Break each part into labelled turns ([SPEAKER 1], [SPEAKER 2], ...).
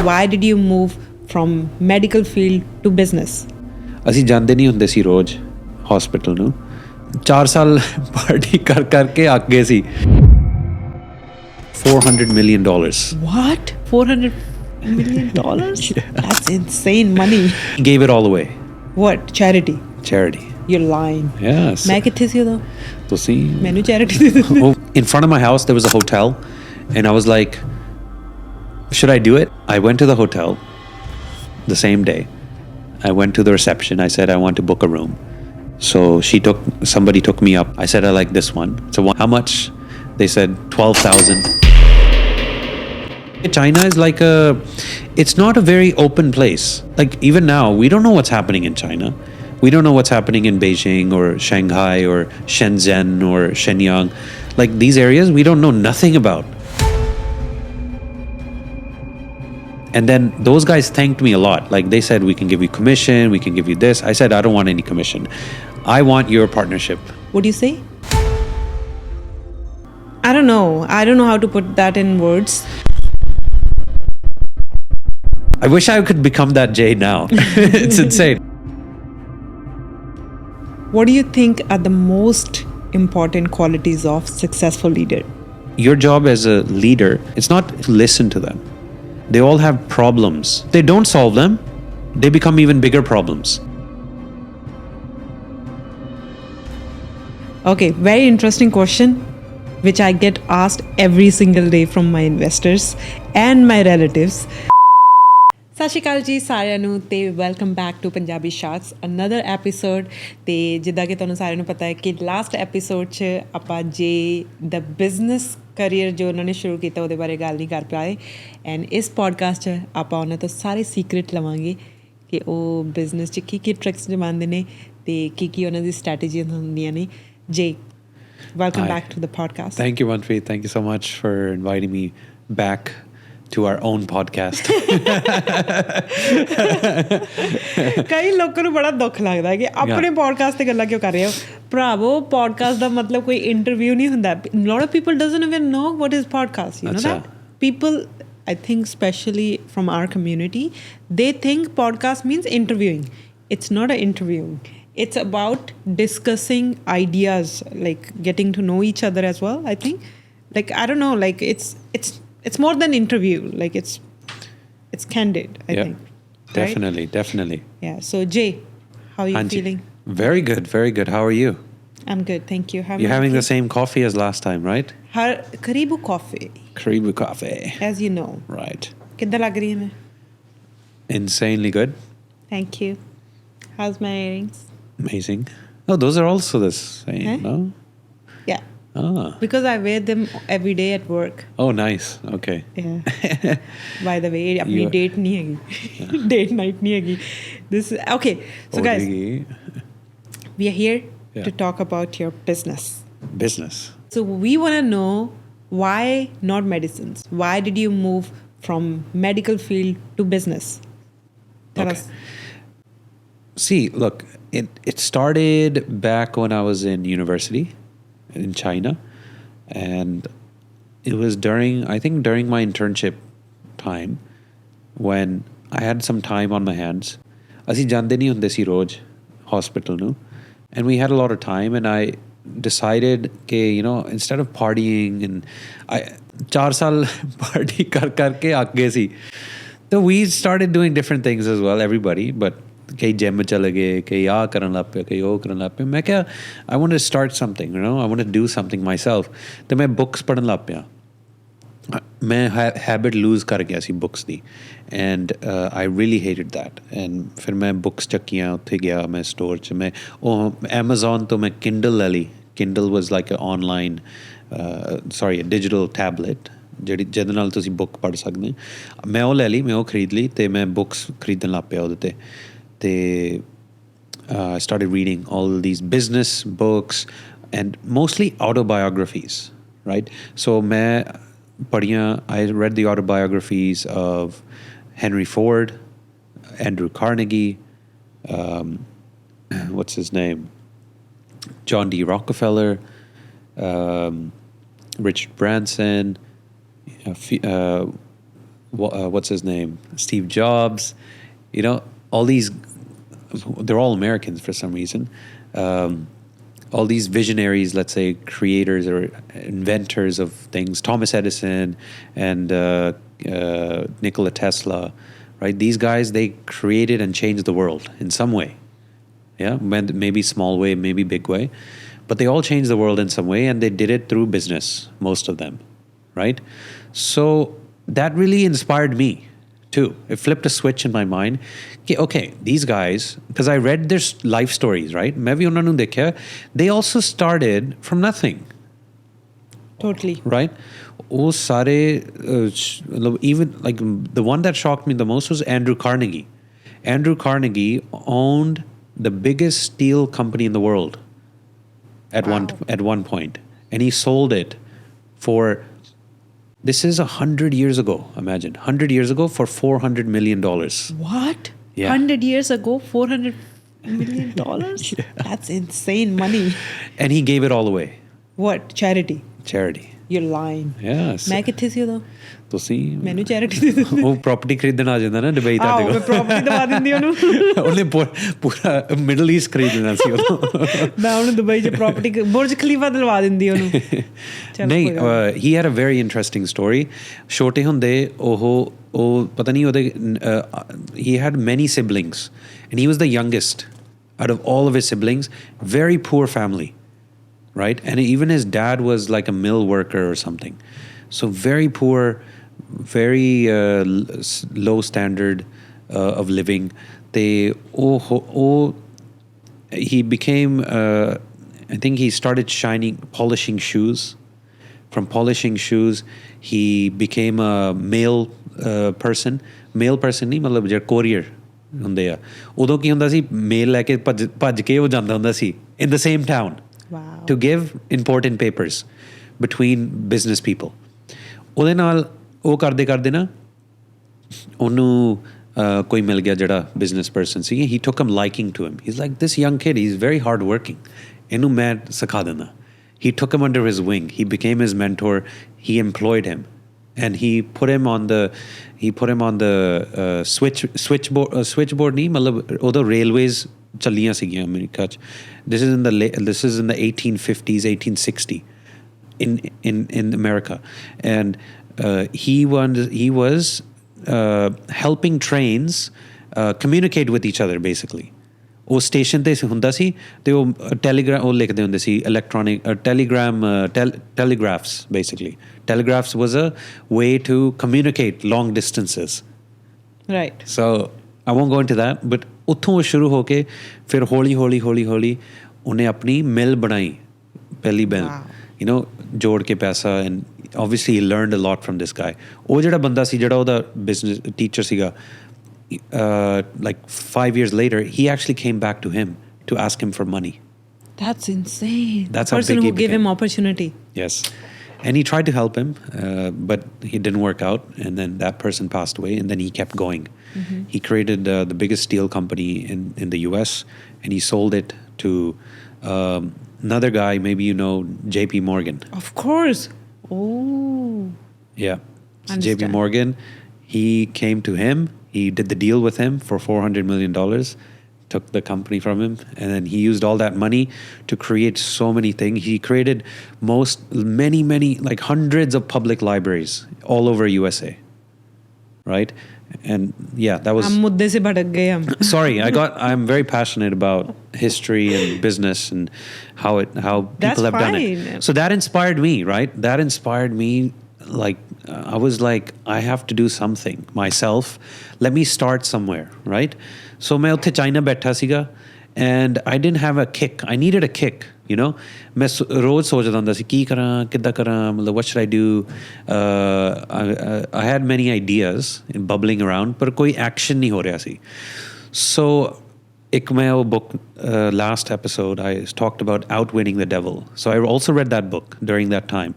[SPEAKER 1] Why did you move from medical field to business?
[SPEAKER 2] ਅਸੀਂ ਜਾਂਦੇ ਨਹੀਂ ਹੁੰਦੇ ਸੀ ਰੋਜ਼ ਹਸਪੀਟਲ ਨੂੰ 4 ਸਾਲ ਪਾਰਟੀ ਕਰ ਕਰਕੇ ਅੱਗੇ ਸੀ $400 million.
[SPEAKER 1] What? $400 million? That's insane money.
[SPEAKER 2] Gave it all away.
[SPEAKER 1] What? Charity? You're lying.
[SPEAKER 2] Yes.
[SPEAKER 1] मैं किथे सी उदों?
[SPEAKER 2] ਤੁਸੀਂ
[SPEAKER 1] मैंने charity they the.
[SPEAKER 2] In front of my house there was a hotel and I was like, should I do it? I went to the hotel the same day. I went to the reception. I said I want to book a room. So somebody took me up. I said I like this one. So how much? They said 12,000. China is like it's not a very open place. Like even now, we don't know what's happening in China. We don't know what's happening in Beijing or Shanghai or Shenzhen or Shenyang. Like these areas, we don't know nothing about. And then those guys thanked me a lot. Like they said, we can give you commission, we can give you this. I said, I don't want any commission. I want your partnership.
[SPEAKER 1] What do you say? I don't know how to put that in words.
[SPEAKER 2] I wish I could become that Jay now. It's insane.
[SPEAKER 1] What do you think are the most important qualities of successful leader?
[SPEAKER 2] Your job as a leader, it's not to listen to them. They all have problems. They don't solve them. They become even bigger problems.
[SPEAKER 1] Okay, very interesting question, which I get asked every single day from my investors and my relatives. ਸਤਿ ਸ਼੍ਰੀ ਅਕਾਲ ਜੀ ਸਾਰਿਆਂ ਨੂੰ ਤੇ welcome back to Punjabi shorts another episode. ਤੇ ਜਿੱਦਾਂ ਕਿ ਤੁਹਾਨੂੰ ਸਾਰਿਆਂ ਨੂੰ ਪਤਾ ਹੈ ਕਿ ਲਾਸਟ ਐਪੀਸੋਡ 'ਚ ਆਪਾਂ ਜੇ ਦਾ ਬਿਜ਼ਨਸ ਕਰੀਅਰ ਜੋ ਉਹਨਾਂ ਨੇ ਸ਼ੁਰੂ ਕੀਤਾ ਉਹਦੇ ਬਾਰੇ ਗੱਲ ਨਹੀਂ ਕਰ ਪਾਏ ਐਂਡ ਇਸ ਪੋਡਕਾਸਟ 'ਚ ਆਪਾਂ ਉਹਨਾਂ ਤੋਂ ਸਾਰੇ ਸੀਕ੍ਰੇਟ ਲਵਾਂਗੇ ਕਿ ਉਹ ਬਿਜ਼ਨਸ 'ਚ ਕੀ ਟ੍ਰਿਕਸ ਜਮਾਉਂਦੇ ਨੇ ਤੇ ਕੀ ਉਹਨਾਂ ਦੀ ਸਟ੍ਰੈਟੇਜੀਆਂ ਹੁੰਦੀਆਂ ਨੇ। ਜੇ welcome back to the podcast.
[SPEAKER 2] Thank you, Manpreet. Thank you so much for inviting me back to our own podcast.
[SPEAKER 1] ਕਈ ਲੋਕਾਂ ਨੂੰ ਬੜਾ ਦੁੱਖ ਲੱਗਦਾ ਹੈ ਕਿ ਆਪਣੇ ਪੋਡਕਾਸਟ ਤੇ ਗੱਲਾਂ ਕਿਉਂ ਕਰ ਰਹੇ ਹੋ। ਭਰਾਵੋ ਪੋਡਕਾਸਟ ਦਾ ਮਤਲਬ ਕੋਈ ਇੰਟਰਵਿਊ ਨਹੀਂ ਹੁੰਦਾ। lot of people doesn't even know what is podcast, you know that? People, I think especially from our community, they think podcast means interviewing. It's not an interviewing. It's about discussing ideas, like getting to know each other as well, I think. Like, I don't know, like it's more than interview. Like it's candid, I think.
[SPEAKER 2] Definitely,
[SPEAKER 1] right?
[SPEAKER 2] Definitely.
[SPEAKER 1] Yeah. So Jay, how are you feeling?
[SPEAKER 2] Very good, very good. How are you?
[SPEAKER 1] I'm good, thank you.
[SPEAKER 2] You're having the same coffee as last time, right?
[SPEAKER 1] Karibu coffee.
[SPEAKER 2] Karibu coffee.
[SPEAKER 1] As you know.
[SPEAKER 2] Right.
[SPEAKER 1] Kidda lag rahi hai main?
[SPEAKER 2] Insanely good.
[SPEAKER 1] Thank you. How's my earrings?
[SPEAKER 2] Amazing. Oh, those are also the same, no?
[SPEAKER 1] Yeah.
[SPEAKER 2] Ah.
[SPEAKER 1] Because I wear them every day at work.
[SPEAKER 2] Oh, nice. Okay.
[SPEAKER 1] Yeah. By the way, apni date nahi hai. Date night nahi hai. This okay. So guys, we are here to talk about your business. So we want to know why not medicines? Why did you move from medical field to business? Tell us.
[SPEAKER 2] See, look, it started back when I was in university in China, and it was during my internship time when I had some time on my hands. ਅਸੀਂ ਜਾਂਦੇ ਨਹੀਂ ਹੁੰਦੇ ਸੀ ਰੋਜ਼ hospital ਨੂੰ, and we had a lot of time, and I decided ਕਿ instead of partying and 4 ਸਾਲ party ਕਰ ਕਰਕੇ ਅੱਗੇ ਸੀ, so we started doing different things as well, everybody, but ਕਈ ਜਿਮ ਚਲੇ ਗਏ, ਕਈ ਆਹ ਕਰਨ ਲੱਗ ਪਏ, ਕਈ ਉਹ ਕਰਨ ਲੱਗ ਪਏ। ਮੈਂ ਕਿਹਾ I want to start something, I want to do something myself. ਤੇ ਮੈਂ ਬੁੱਕਸ ਪੜ੍ਹਨ ਲੱਗ ਪਿਆ। ਮੈਂ ਹੈਬਿਟ ਲੂਜ਼ ਕਰ ਗਿਆ ਸੀ books the, and I really hated that. and ਫਿਰ ਮੈਂ ਬੁੱਕਸ ਚੱਕੀਆਂ, ਉੱਥੇ ਗਿਆ ਮੈਂ ਸਟੋਰ 'ਚ, ਮੈਂ ਉਹ Amazon ਤੋਂ ਮੈਂ Kindle ਲੈ ਲਈ। Kindle was like a online a digital tablet ਜਿਹਦੇ ਨਾਲ ਤੁਸੀਂ ਬੁੱਕ ਪੜ੍ਹ ਸਕਦੇ। ਮੈਂ ਉਹ ਲੈ ਲਈ, ਮੈਂ ਉਹ ਖਰੀਦ ਲਈ ਅਤੇ ਮੈਂ ਬੁੱਕਸ ਖਰੀਦਣ ਲੱਗ ਪਿਆ ਉਹਦੇ 'ਤੇ। I started reading all these business books and mostly autobiographies, right? So I read the autobiographies of Henry Ford, Andrew Carnegie, what's his name? John D. Rockefeller, Richard Branson, what's his name? Steve Jobs. You know, all these, they're all Americans for some reason. All these visionaries, let's say creators or inventors of things, Thomas Edison and Nikola Tesla, right? These guys, they created and changed the world in some way. Yeah, maybe small way, maybe big way. But they all changed the world in some way, and they did it through business, most of them, right? So that really inspired me too. It flipped a switch in my mind. Okay, these guys, because I read their life stories, right? मैं भी उन्होंने देखा. They also started from nothing.
[SPEAKER 1] Totally.
[SPEAKER 2] Right? वो सारे, even like the one that shocked me the most was Andrew Carnegie. Andrew Carnegie owned the biggest steel company in the world at one point, and he sold it for, this is 100 years ago, imagine, 100 years ago for $400 million.
[SPEAKER 1] What?
[SPEAKER 2] Yeah.
[SPEAKER 1] 100 years ago, $400 million?
[SPEAKER 2] Yeah.
[SPEAKER 1] That's insane money.
[SPEAKER 2] And he gave it all away.
[SPEAKER 1] What? Charity?
[SPEAKER 2] Charity.
[SPEAKER 1] You're lying.
[SPEAKER 2] Yes.
[SPEAKER 1] मैं किथे सी उਦੋਂ?
[SPEAKER 2] ਤੁਸੀਂ
[SPEAKER 1] ਮੈਨੂੰ charity ਦੇ ਦਿੰਦੇ।
[SPEAKER 2] ਉਹ property ਖਰੀਦਣ ਆ ਜਾਂਦਾ ਨਾ ਦੁਬਈ ਤੁਹਾਡੇ ਕੋਲ।
[SPEAKER 1] ਮੈਂ ਪ੍ਰਾਪਰਟੀ ਦਵਾ ਦਿੰਦੀ ਉਹਨੂੰ।
[SPEAKER 2] ਉਹਨੇ ਪੂਰਾ ਮਿਡਲ ਈਸਟ ਖਰੀਦਣਾ ਸੀ ਉਦੋਂ।
[SPEAKER 1] ਮੈਂ ਉਹਨੂੰ ਦੁਬਈ 'ਚ ਪ੍ਰਾਪਰਟੀ ਬੁਰਜ ਖਲੀਫਾ ਦਿਲਵਾ ਦਿੰਦੀ ਉਹਨੂੰ।
[SPEAKER 2] ਨਹੀਂ, he had a very interesting story. ਛੋਟੇ ਹੁੰਦੇ ਉਹ ਪਤਾ ਨਹੀਂ ਉਹਦੇ, he had many siblings and he was the youngest out of all of his siblings. Very poor family, right? And even his dad was like a mill worker or something. So very poor, very low standard of living. He became, I think he started polishing shoes. From polishing shoes, he became a mail person. Mail person ਨਹੀਂ, ਮਤਲਬ ਜਿਹੜਾ courier ਹੁੰਦੇ ਆ, ਉਦੋਂ ਕੀ ਹੁੰਦਾ ਸੀ, ਮੇਲ ਲੈ ਕੇ ਭੱਜ ਕੇ ਉਹ ਜਾਂਦਾ ਹੁੰਦਾ ਸੀ in the same town.
[SPEAKER 1] Wow.
[SPEAKER 2] To give important papers between business people. ਉਹਦੇ ਨਾਲ ਉਹ ਕਰਦੇ ਕਰਦੇ ਨਾ ਉਹਨੂੰ ਕੋਈ ਮਿਲ ਗਿਆ ਜਿਹੜਾ business person C. he took him liking to him. He's like, this young kid, he's very hard working. ਇਹਨੂੰ ਮੈਂ ਸਿਖਾ ਦਿੰਦਾ. He took him under his wing. He became his mentor. He employed him, and he put him on the switchboard ਨਹੀਂ, ਮਤਲਬ ਉਦੋਂ railways ਚੱਲੀਆਂ ਸੀਗੀਆਂ America 'ਚ. This is in the 1850s, 1860 in America, and he was helping trains communicate with each other basically. ਉਹ station ਤੇ ਹੁੰਦਾ ਸੀ ਤੇ ਉਹ ਟੈਲੀਗ੍ਰਾਮ ਉਹ ਲਿਖਦੇ ਹੁੰਦੇ ਸੀ, electronic telegraphs basically. Telegraphs was a way to communicate long distances.
[SPEAKER 1] Right.
[SPEAKER 2] So I won't go into that, but ਉੱਥੋਂ ਉਹ ਸ਼ੁਰੂ ਹੋ ਕੇ ਫਿਰ ਹੌਲੀ ਉਹਨੇ ਆਪਣੀ ਮਿਲ ਬਣਾਈ, ਪਹਿਲੀ ਮਿਲ, you know, ਜੋੜ ਕੇ ਪੈਸਾ. and obviously he learned a lot from this guy. ਉਹ ਜਿਹੜਾ ਬੰਦਾ ਸੀ, ਜਿਹੜਾ ਉਹਦਾ business teacher ਸੀਗਾ, like 5 years later, he actually came back to him to ask him for money.
[SPEAKER 1] That's insane.
[SPEAKER 2] That's
[SPEAKER 1] the
[SPEAKER 2] how
[SPEAKER 1] person
[SPEAKER 2] big
[SPEAKER 1] who
[SPEAKER 2] he
[SPEAKER 1] gave
[SPEAKER 2] became.
[SPEAKER 1] him opportunity.
[SPEAKER 2] Yes. And he tried to help him, but he didn't work out. And then that person passed away, and then he kept going.
[SPEAKER 1] Mm-hmm.
[SPEAKER 2] He created the biggest steel company in the US, and he sold it to another guy, maybe you know, JP Morgan.
[SPEAKER 1] Of course. Oh.
[SPEAKER 2] Yeah. So
[SPEAKER 1] Understand.
[SPEAKER 2] JP Morgan, he came to him. He did the deal with him for $400 million, took the company from him, and then he used all that money to create so many things. He created many, like hundreds of public libraries all over USA, right? And yeah, that was...
[SPEAKER 1] हम मुद्दे से भटक गए हम.
[SPEAKER 2] Sorry, I'm very passionate about history and business and how people have done it. So that inspired me, right? That inspired me. Like, I was like, I have to do something myself. Let me start somewhere, right? So मैं उत्थे China बैठा सीगा, and I didn't have a kick. I needed a kick, you know. मैं रोज सोचदा ਹੁੰਦਾ ਸੀ ਕੀ ਕਰਾਂ, ਕਿੱਦਾਂ ਕਰਾਂ, ਮਤਲਬ what should I do? I had many ideas bubbling around, ਪਰ ਕੋਈ action ਨਹੀਂ ਹੋ ਰਿਹਾ ਸੀ. So ਇੱਕ ਮੈਂ ਉਹ book, last episode I talked about outwitting the devil. So I also read that book during that time.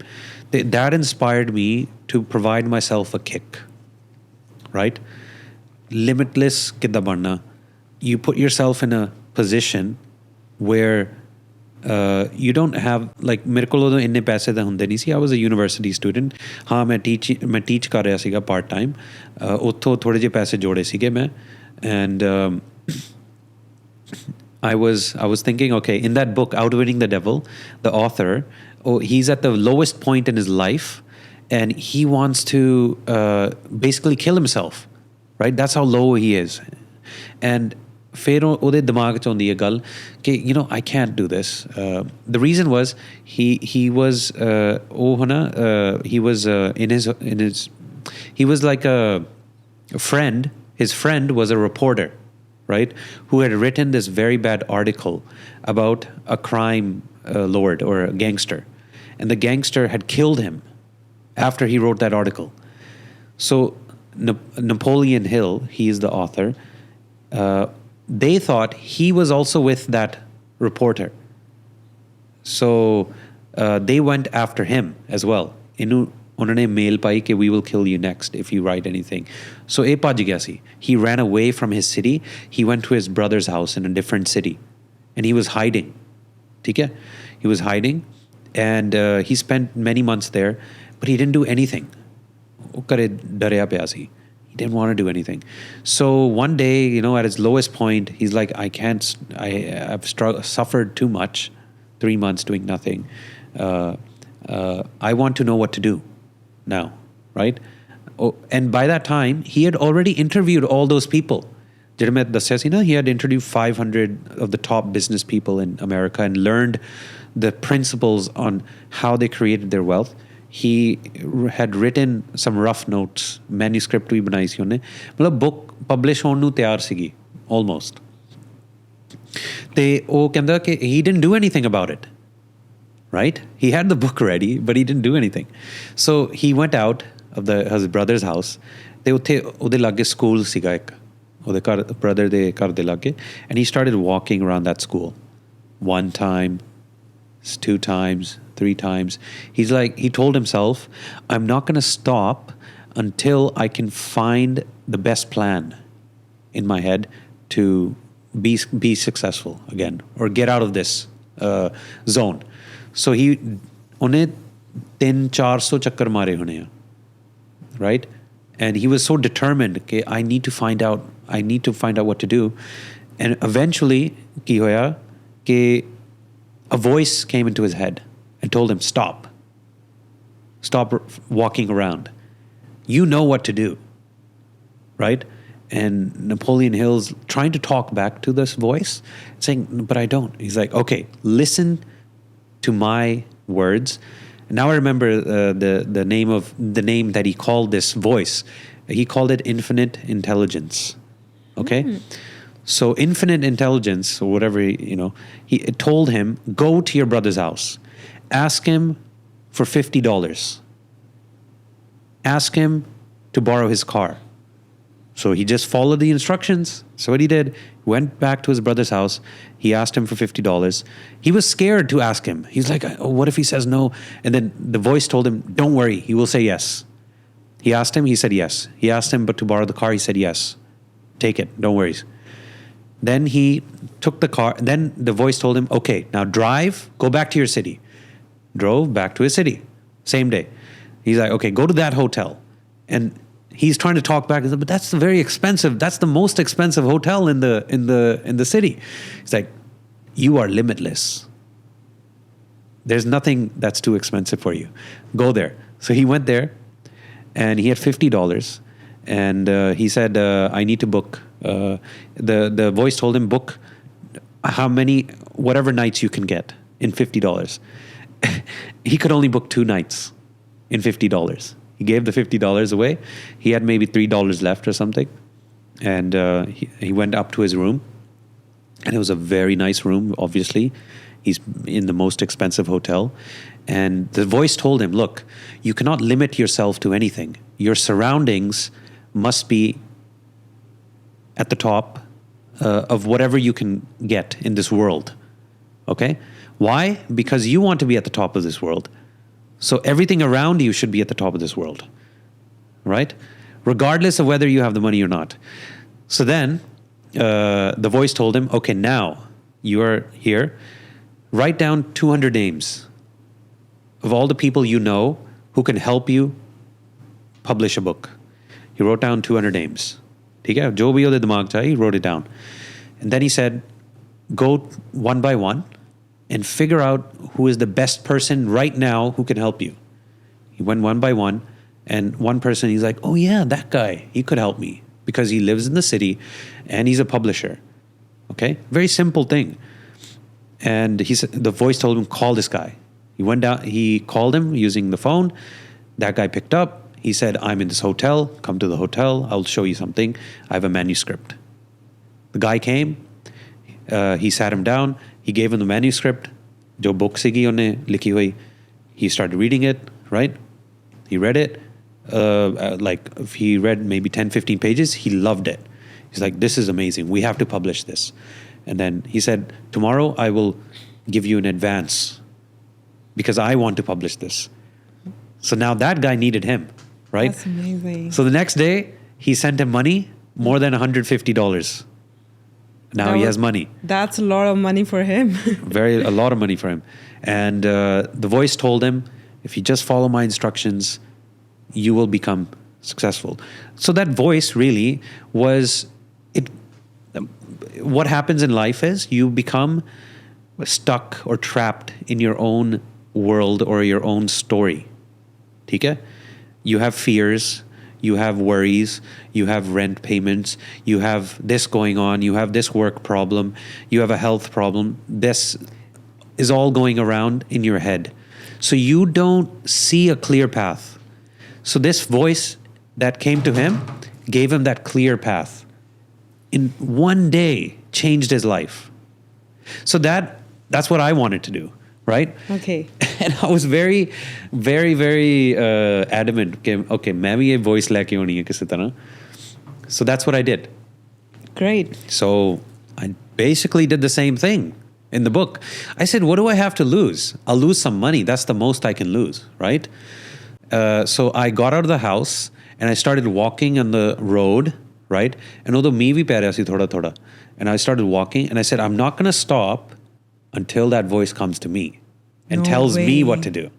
[SPEAKER 2] That inspired me to provide myself a kick, right? Limitless kidda banna. You put yourself in a position where you don't have like ਮੇਰੇ ਕੋਲ ਉਦੋਂ ਇੰਨੇ ਪੈਸੇ ਤਾਂ ਹੁੰਦੇ ਨਹੀਂ ਸੀ I was a university student ਹਾਂ ਮੈਂ teach ਕਰ ਰਿਹਾ ਸੀਗਾ part time ਉੱਥੋਂ ਥੋੜੇ ਜਿਹੇ ਪੈਸੇ ਜੋੜੇ ਸੀਗੇ ਮੈਂ and I was thinking, okay, in that book, Outwitting the Devil, the author, he's at the lowest point in his life, and he wants to basically kill himself, right? That's how low he is, and ਫਿਰ ਉਹਦੇ ਦਿਮਾਗ 'ਚ ਆਉਂਦੀ ਹੈ ਗੱਲ ਕਿ I can't do this. The reason was he was he was in his he was like a friend. His friend was a reporter, right, who had written this very bad article about a crime lord or a gangster. And the gangster had killed him after he wrote that article. So Napoleon Hill, he is the author, they thought he was also with that reporter. So they went after him as well. ਉਹਨਾਂ ਨੇ ਮੇਲ ਪਾਈ ਕਿ we will kill you next if you write anything. So ਇਹ ਭੱਜ ਗਿਆ ਸੀ. He ran away from his city. He went to his brother's house in a different city. And he was hiding. ਠੀਕ ਹੈ? He was hiding. And he spent many months there. But he didn't do anything. ਉਹ ਘਰੇ ਡਰਿਆ ਪਿਆ ਸੀ. He didn't want to do anything. So one day, at his lowest point, he's like, I've suffered too much. 3 months doing nothing. I want to know what to do now, right? And by that time, he had already interviewed all those people. He had interviewed 500 of the top business people in America and learned the principles on how they created their wealth. He had written some rough notes, manuscript भी बनाई सी उन्हें. मतलब book publish होने ਨੂੰ ਤਿਆਰ ਸੀਗੀ almost. ਤੇ ਉਹ ਕਹਿੰਦਾ ਕਿ he didn't do anything about it. Right? He had the book ready, but he didn't do anything. So he went out of his brother's house. They ਉਹਦੇ ਲਾਗੇ school ਸੀਗਾ ਇੱਕ ਉਹਦੇ ਘਰ brother ਦੇ ਘਰ ਦੇ ਲਾਗੇ, and he started walking around that school. 1 time, 2 times, 3 times. He told himself, I'm not going to stop until I can find the best plan in my head to be successful again or get out of this zone. So ਉਹਨੇ 300-400 ਚੱਕਰ ਮਾਰੇ ਹੋਣੇ ਆ, right? And he was so determined ਕਿ I need to find out what to do. And eventually ਕੀ ਹੋਇਆ ਕਿ a voice came into his head and told him, stop walking around. You know what to do, right? And Napoleon Hill's trying to talk back to this voice, saying, but I don't. He's like, okay, listen to my words. Now I remember the name that he called this voice. He called it infinite intelligence. Okay? So infinite intelligence, or whatever, it told him, go to your brother's house. Ask him for $50. Ask him to borrow his car. So he just followed the instructions. So what he did, went back to his brother's house. He asked him for $50. He was scared to ask him. He's like, oh, what if he says no? And then the voice told him, don't worry, he will say yes. He asked him, he said yes. He asked him, but to borrow the car, he said yes. Take it, don't worry. Then he took the car. Then the voice told him, okay, now drive, go back to your city. Drove back to his city, same day. He's like, okay, go to that hotel. And he's trying to talk back, but that's very expensive. That's the most expensive hotel in the city. He's like, you are limitless. There's nothing that's too expensive for you. Go there. So he went there, and he had $50, and he said, I need to book. The voice told him, book whatever nights you can get in $50. He could only book 2 nights in $50. He gave the $50 away. He had maybe $3 left or something. And he went up to his room. And it was a very nice room, obviously. He's in the most expensive hotel. And the voice told him, look, you cannot limit yourself to anything. Your surroundings must be at the top of whatever you can get in this world. Okay? Why? Because you want to be at the top of this world. So everything around you should be at the top of this world, right? Regardless of whether you have the money or not. So then the voice told him, okay, now you are here. write down 200 names of all the people you know who can help you publish a book. He wrote down 200 names. ठीक है, जो भी उधर दिमाग चा, he wrote it down. And then he said, go one by one and figure out who is the best person right now who can help you. He went one by one, and one person, he's like, oh yeah, that guy, he could help me because he lives in the city and he's a publisher. Okay, very simple thing. And he said, the voice told him, call this guy. He went down, he called him using the phone. That guy picked up. He said, I'm in this hotel. Come to the hotel. I'll show you something. I have a manuscript. The guy came. He sat him down. He gave him the manuscript. Jo book sigi unne likhi hui. He started reading it, right? He read it. Like he read maybe 10, 15 pages. He loved it. He's like, this is amazing. We have to publish this. And then he said, tomorrow I will give you an advance because I want to publish this. So now that guy needed him, right?
[SPEAKER 1] That's amazing.
[SPEAKER 2] So the next day, he sent him money, more than $150. Now he has money.
[SPEAKER 1] That's a lot of money for him.
[SPEAKER 2] A lot of money for him. And the voice told him, if you just follow my instructions, you will become successful. So that voice really was it. What happens in life is you become stuck or trapped in your own world or your own story. ठीक है? You have fears, you have worries, you have rent payments, you have this going on, you have this work problem, you have a health problem. This is all going around in your head. So you don't see a clear path. So this voice that came to him gave him that clear path. In one day, changed his life. So that's what I wanted to do, right?
[SPEAKER 1] Okay.
[SPEAKER 2] And I was very, very, very adamant. Okay, मैं भी ये voice लेके होनी है किसी तरह. So that's what I did.
[SPEAKER 1] Great.
[SPEAKER 2] So I basically did the same thing in the book. I said, what do I have to lose? I'll lose some money. That's the most I can lose, right? So I got out of the house and I started walking on the road, right? And although me bhi pੈ ਰਿਹਾ ਸੀ thoda thoda, and I started walking and I said, I'm not going to stop until that voice comes to me and
[SPEAKER 1] No
[SPEAKER 2] tells me
[SPEAKER 1] way.
[SPEAKER 2] what to do.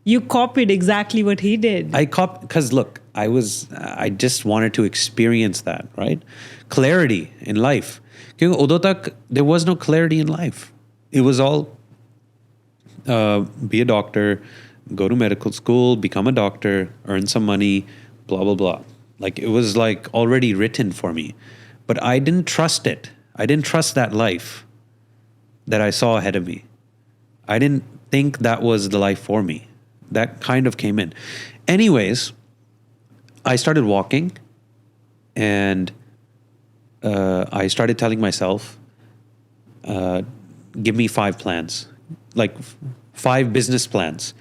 [SPEAKER 1] You copied exactly what he did.
[SPEAKER 2] Because look, I just wanted to experience that, right? Clarity in life. Because udo tak, there was no clarity in life. It was all be a doctor, go to medical school, become a doctor, earn some money, blah, blah, blah. Like it was like already written for me. But I didn't trust it. I didn't trust that life that I saw ahead of me. I didn't think that was the life for me. That kind of came in. Anyways, I started walking and I started telling myself, give me 5 plans, like 5 business plans.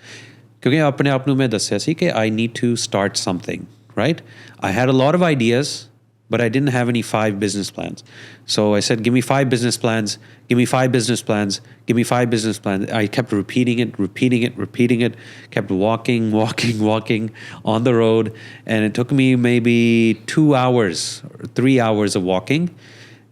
[SPEAKER 2] Because apne aap nu main dassya si कि I need to start something, right? I had a lot of ideas, but I didn't have any 5 business plans. So I said, give me 5 business plans, give me 5 business plans, give me 5 business plans. I kept repeating it, kept walking on the road. And it took me maybe 2 hours or 3 hours of walking,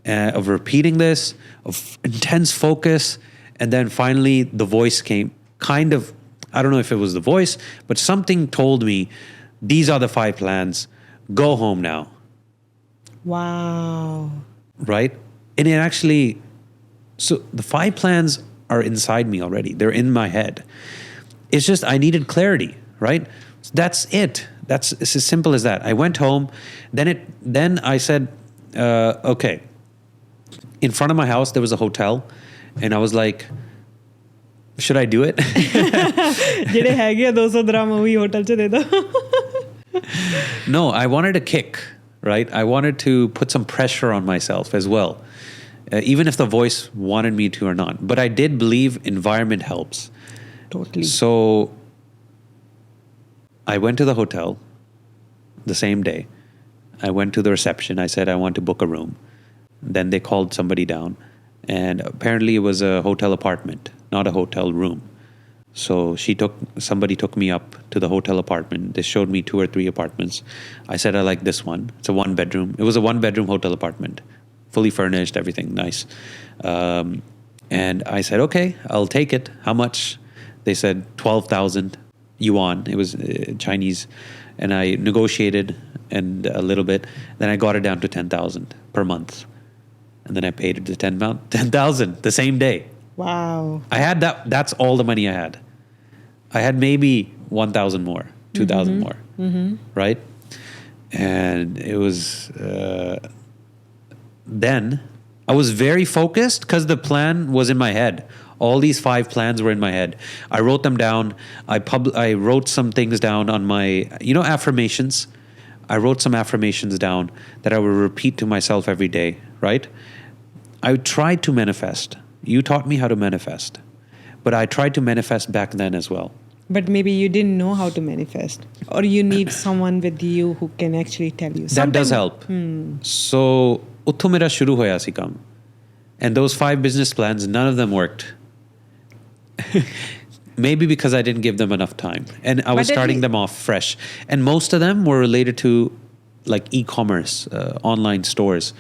[SPEAKER 2] of repeating this, of intense focus. And then finally the voice came, kind of, I don't know if it was the voice, but something told me, these are the 5 plans, go home now.
[SPEAKER 1] Wow.
[SPEAKER 2] Right? And it actually, so the 5 plans are inside me already. They're in my head. It's just I needed clarity, right? That's it. It's as simple as that. I went home. Then I said, okay. In front of my house, there was a hotel. And I was like, should I do it?
[SPEAKER 1] ਜਿਹੜੇ ਹੈਗੇ 200 ਦਰਾਮ ਉਹ ਵੀ hotel ਚ ਦੇ ਦੋ.
[SPEAKER 2] No, I wanted a kick, right? I wanted to put some pressure on myself as well, even if the voice wanted me to or not. But I did believe environment helps.
[SPEAKER 1] Totally.
[SPEAKER 2] So I went to the hotel the same day. I went to the reception. I said, I want to book a room. Then they called somebody down. And apparently it was a hotel apartment, not a hotel room. So somebody took me up to the hotel apartment. They showed me 2 or 3 apartments. I said, I like this one. It's a 1-bedroom. It was a 1-bedroom hotel apartment, fully furnished, everything nice. And I said, okay, I'll take it. How much? They said 12,000 yuan. It was Chinese. And I negotiated and a little bit. Then I got it down to 10,000 per month. And then I paid it to 10,000 the same day.
[SPEAKER 1] Wow.
[SPEAKER 2] I had that. That's all the money I had. I had maybe 1,000 more, 2,000 more, right? And it was, then I was very focused because the plan was in my head. All these 5 plans were in my head. I wrote them down. I wrote some things down on my, affirmations. I wrote some affirmations down that I would repeat to myself every day, right? I tried to manifest. You taught me how to manifest. But I tried to manifest back then as well.
[SPEAKER 1] But maybe you didn't know how to manifest, or you need someone with you who can actually tell you.
[SPEAKER 2] That does help. So, utho mera shuru hoya si kam. And those 5 business plans, none of them worked. Maybe because I didn't give them enough time. And I was starting them off fresh. And most of them were related to like e-commerce, online stores,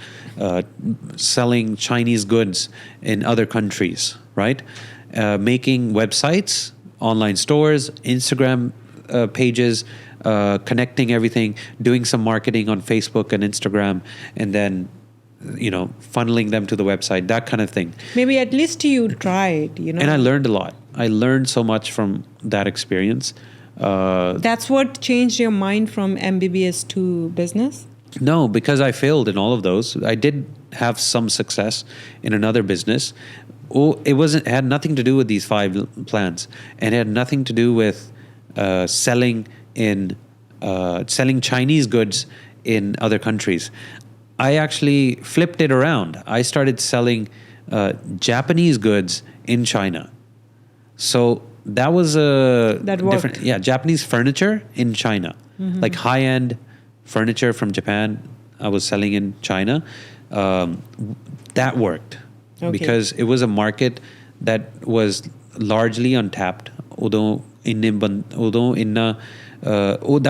[SPEAKER 2] selling Chinese goods in other countries, right? Making websites, online stores, Instagram pages, connecting everything, doing some marketing on Facebook and Instagram, and then, funneling them to the website, that kind of thing.
[SPEAKER 1] Maybe at least you tried,
[SPEAKER 2] And I learned a lot. I learned so much from that experience.
[SPEAKER 1] That's what changed your mind from MBBS to business?
[SPEAKER 2] No, because I failed in all of those. I did have some success in another business. It had nothing to do with these 5 plans, and it had nothing to do with selling Chinese goods in other countries. I actually flipped it around. I started selling Japanese goods in China. So that was a different, Japanese furniture in China, like high-end furniture from Japan. I was selling in China. That worked because it was a market that was largely untapped. That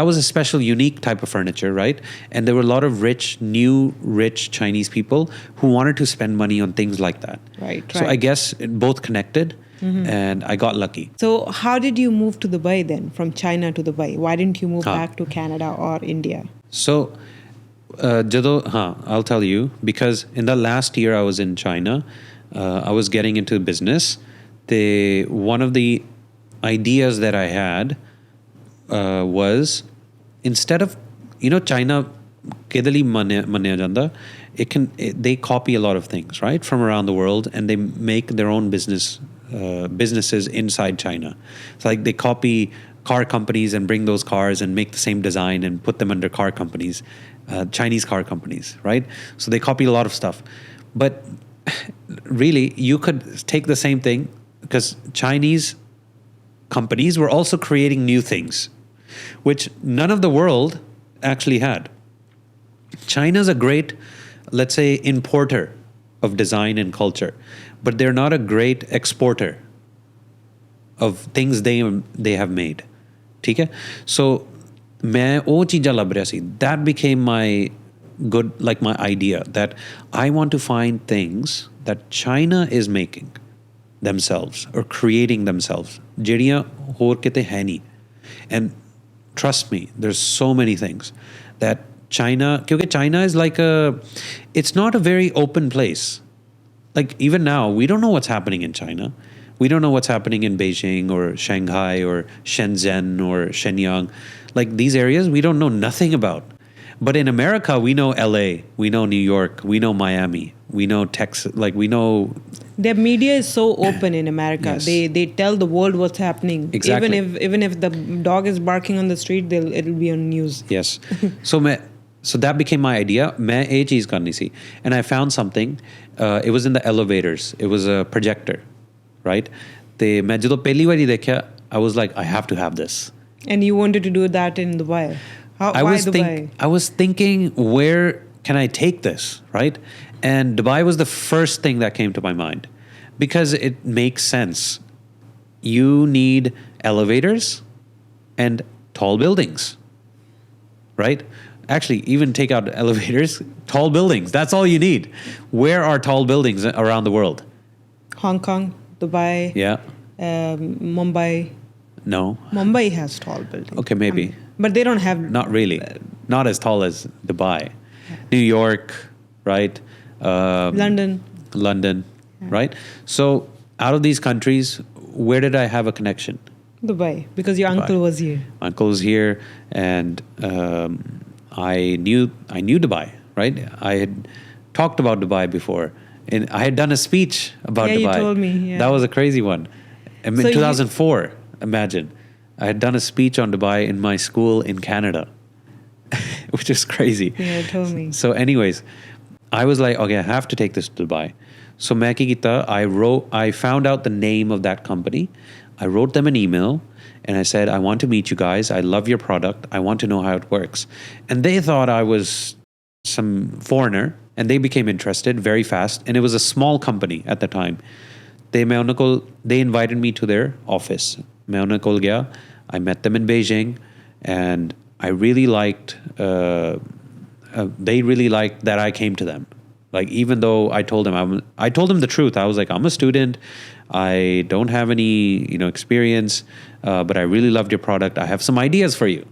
[SPEAKER 2] was a special, unique type of furniture, right? And there were a lot of new, rich Chinese people who wanted to spend money on things like that.
[SPEAKER 1] Right.
[SPEAKER 2] So I guess it both connected, and I got lucky.
[SPEAKER 1] So how did you move to Dubai then, from China to Dubai? Why didn't you move back to Canada or India?
[SPEAKER 2] So, I'll tell you, because in the last year I was in China, I was getting into business. One of the ideas that I had was, instead of, China, kedali manya janda, they copy a lot of things, right, from around the world, and they make their own businesses inside China. So like they copy car companies and bring those cars and make the same design and put them under car companies, Chinese car companies, right? So they copy a lot of stuff. But really, you could take the same thing, because Chinese companies were also creating new things, which none of the world actually had. China's a great, let's say, importer of design and culture, but they're not a great exporter of things they have made. ठीक है? So मैं वो चीज़ां लभ रहा सी. That became my my idea, that I want to find things that China is making themselves or creating themselves, ਜਿਹੜੀਆਂ ਹੋਰ ਕਿਤੇ ਹੈ ਨਹੀਂ. And trust me, there's so many things that China, because China is it's not a very open place. Like even now, we don't know what's happening in China. We don't know what's happening in Beijing or Shanghai or Shenzhen or Shenyang. Like these areas, we don't know nothing about. But in America, we know LA, we know New York, we know Miami, we know Texas, we know...
[SPEAKER 1] Their media is so open in America.
[SPEAKER 2] Yes.
[SPEAKER 1] They tell the world what's happening.
[SPEAKER 2] Exactly.
[SPEAKER 1] Even if the dog is barking on the street, it'll be on news.
[SPEAKER 2] Yes. So that became my idea. मैं ये चीज़ करनी सी. And I found something. It was in the elevators. It was a projector, right? ते मैं जब पहली बारी देखा, I was like, I have to have this.
[SPEAKER 1] And you wanted to do that in Dubai. Why Dubai?
[SPEAKER 2] I was thinking, where can I take this, right? And Dubai was the first thing that came to my mind, because it makes sense. You need elevators and tall buildings, right? Actually, even take out elevators, tall buildings. That's all you need. Where are tall buildings around the world?
[SPEAKER 1] Hong Kong, Dubai,
[SPEAKER 2] Yeah.
[SPEAKER 1] Mumbai.
[SPEAKER 2] No.
[SPEAKER 1] Mumbai has tall buildings.
[SPEAKER 2] Okay, maybe.
[SPEAKER 1] But they don't have...
[SPEAKER 2] Not really. Not as tall as Dubai. New York, right?
[SPEAKER 1] London.
[SPEAKER 2] London, right? So out of these countries, where did I have a connection?
[SPEAKER 1] Dubai, because your uncle was here.
[SPEAKER 2] My uncle was here, and I knew Dubai, right? I had talked about Dubai before, and I had done a speech about Dubai.
[SPEAKER 1] Yeah, you told me. Yeah.
[SPEAKER 2] That was a crazy one. In
[SPEAKER 1] So
[SPEAKER 2] 2004, imagine. I had done a speech on Dubai in my school in Canada, which is crazy.
[SPEAKER 1] Yeah, you told me.
[SPEAKER 2] So anyways, I was like, okay, I have to take this to Dubai. So मैं क्या कीता, I found out the name of that company. I wrote them an email and I said, I want to meet you guys. I love your product. I want to know how it works. And they thought I was some foreigner and they became interested very fast. And it was a small company at the time. They invited me to their office. मैं उन्हें कोल गया. I met them in Beijing and I really liked, they really liked that I came to them. Like, even though I told them the truth. I was like, I'm a student. I don't have any, experience, but I really loved your product. I have some ideas for you,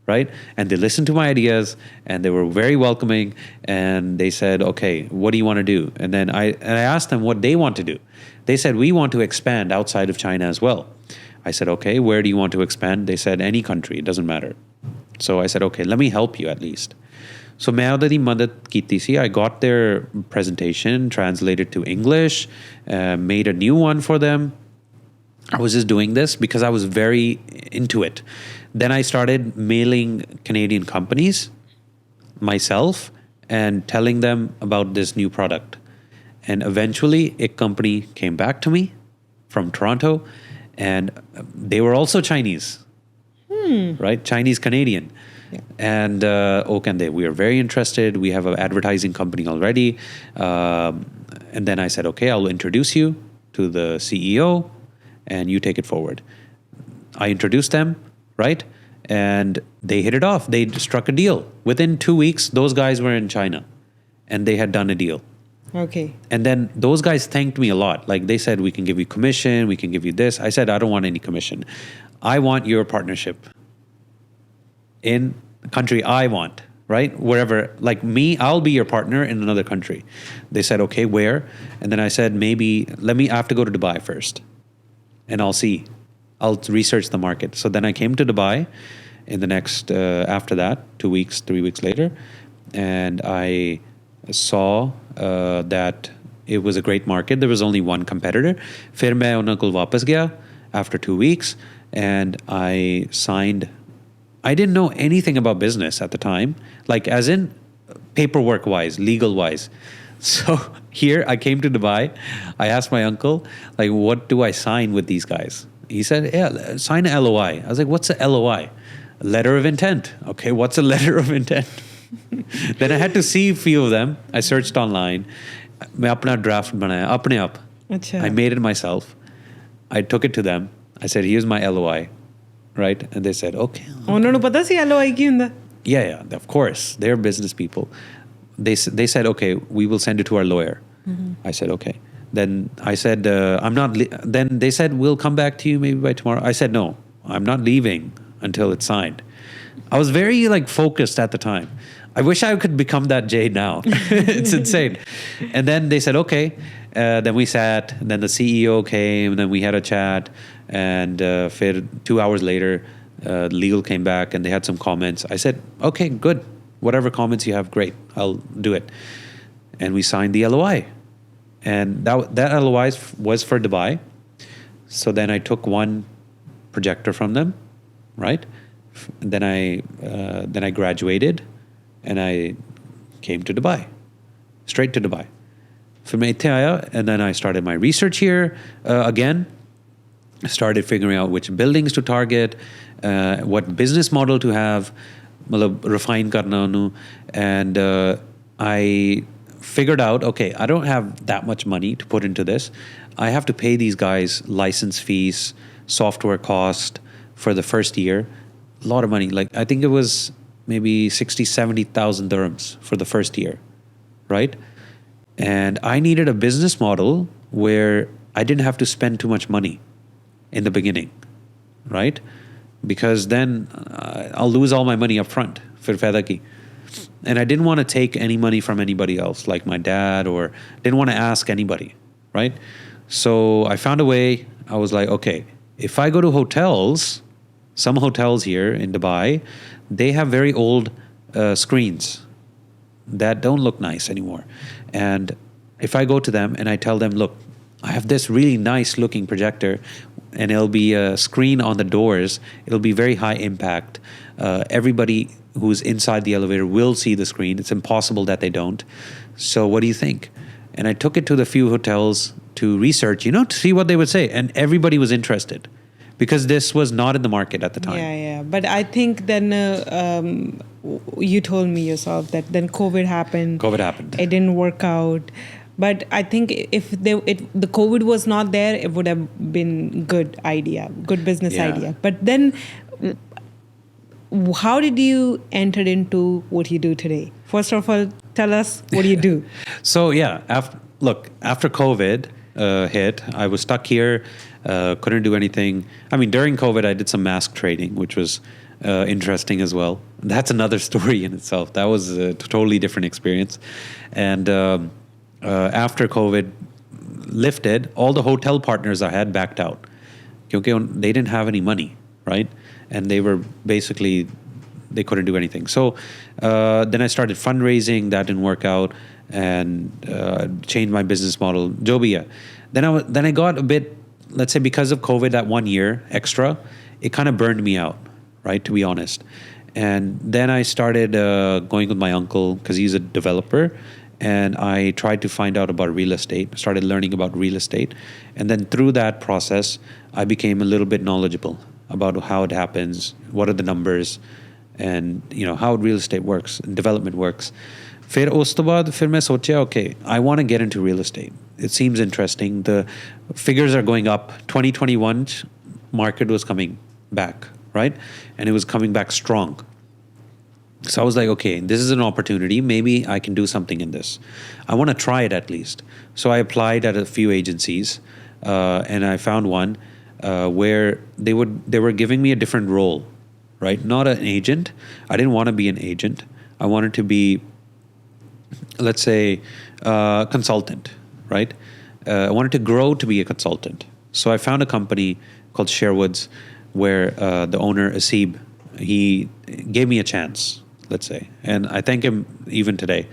[SPEAKER 2] right? And they listened to my ideas, and they were very welcoming. And they said, okay, what do you want to do? And then I asked them what they want to do. They said, we want to expand outside of China as well. I said, okay, where do you want to expand? They said, any country, it doesn't matter. So I said, okay, let me help you at least. So मैं उधर मदद की थी. I got their presentation translated to English, made a new one for them. I was just doing this because I was very into it. Then I started mailing Canadian companies myself and telling them about this new product. And eventually a company came back to me from Toronto, and they were also Chinese, right? Chinese Canadian. Yeah. And we are very interested. We have an advertising company already. And then I said, okay, I'll introduce you to the CEO and you take it forward. I introduced them, right? And they hit it off. They struck a deal. Within 2 weeks, those guys were in China and they had done a deal.
[SPEAKER 1] Okay.
[SPEAKER 2] And then those guys thanked me a lot. Like, they said, we can give you commission. We can give you this. I said, I don't want any commission. I want your partnership in the country I want, right? Wherever, like me, I'll be your partner in another country. They said, okay, where? And then I said, maybe I have to go to Dubai first and I'll see. I'll research the market. So then I came to Dubai in the next, after that, 2 weeks, 3 weeks later, and I saw that it was a great market. There was only one competitor. फिर मैं उन्हें कोल वापस गया after 2 weeks, and I signed. I didn't know anything about business at the time, like as in paperwork wise, legal wise. So here I came to Dubai. I asked my uncle, like, what do I sign with these guys? He said, yeah, sign a LOI. I was like, what's a LOI? Letter of intent. Okay, what's a letter of intent? Then I had to see a few of them. I searched online. मैं अपना draft बनाया अपने आप.
[SPEAKER 1] अच्छा.
[SPEAKER 2] I made it myself. I took it to them. I said, here's my LOI. Right? And they said, okay.
[SPEAKER 1] ਉਹਨਾਂ ਨੂੰ ਪਤਾ ਸੀ LOI ਕੀ ਹੁੰਦਾ?
[SPEAKER 2] Yeah, of course. They're business people. They said, okay, we will send it to our lawyer. Mm-hmm. I said, okay. Then I said, then they said, we'll come back to you maybe by tomorrow. I said, no, I'm not leaving until it's signed. I was very focused at the time. I wish I could become that Jay now. It's insane. And then they said, okay. Then we sat, and then the CEO came, and then we had a chat. And 2 hours later, legal came back and they had some comments. I said, okay, good. Whatever comments you have, great. I'll do it. And we signed the LOI. And that LOI was for Dubai. So then I took one projector from them, right? And then I graduated and I came to Dubai, straight to Dubai. फिर मैं इत्थे आया, and then I started my research here again. I started figuring out which buildings to target, what business model to have, refine karna onu, and I figured out, okay, I don't have that much money to put into this. I have to pay these guys license fees, software cost for the first year, a lot of money. Like, I think it was maybe 60,000-70,000 dirhams for the first year, right? And I needed a business model where I didn't have to spend too much money in the beginning, right? Because then I'll lose all my money up front. Fir faida ki. And I didn't want to take any money from anybody else, like my dad, or didn't want to ask anybody, right? So I found a way. I was like, okay, if I go to hotels, some hotels here in Dubai, they have very old screens that don't look nice anymore. And if I go to them and I tell them, look, I have this really nice looking projector and it'll be a screen on the doors, it'll be very high impact. Everybody who's inside the elevator will see the screen. It's impossible that they don't. So what do you think? And I took it to the few hotels to research, to see what they would say. And everybody was interested because this was not in the market at the time.
[SPEAKER 1] Yeah. But I think then you told me yourself that then COVID happened. It didn't work out. But I think if the COVID was not there, it would have been good business idea. But then how did you enter into what you do today? First of all, tell us, what do you do?
[SPEAKER 2] So after COVID hit, I was stuck here, couldn't do anything. I mean, during COVID, I did some mask trading, which was interesting as well. That's another story in itself. That was a totally different experience. And after COVID lifted, all the hotel partners I had backed out. Because they didn't have any money, right? And they were basically, they couldn't do anything. So then I started fundraising. That didn't work out, and changed my business model. Jobia. Then I got a bit, let's say, because of COVID, that 1 year extra, it kind of burned me out, right? To be honest. And then I started going with my uncle because he's a developer. And I tried to find out about real estate, started learning about real estate. And then through that process, I became a little bit knowledgeable about how it happens, what are the numbers, and how real estate works and development works. फिर उस तो बाद फिर मैं सोचा, okay, I want to get into real estate. It seems interesting. The figures are going up. 2021 market was coming back, right? And it was coming back strong. So I was like, okay, this is an opportunity. Maybe I can do something in this. I want to try it at least. So I applied at a few agencies, and I found one where they were giving me a different role, right? Not an agent. I didn't want to be an agent. I wanted to be, let's say, consultant, right? I wanted to grow to be a consultant. So I found a company called Sherwoods where the owner, Asib, he gave me a chance, let's say. And I thank him even today.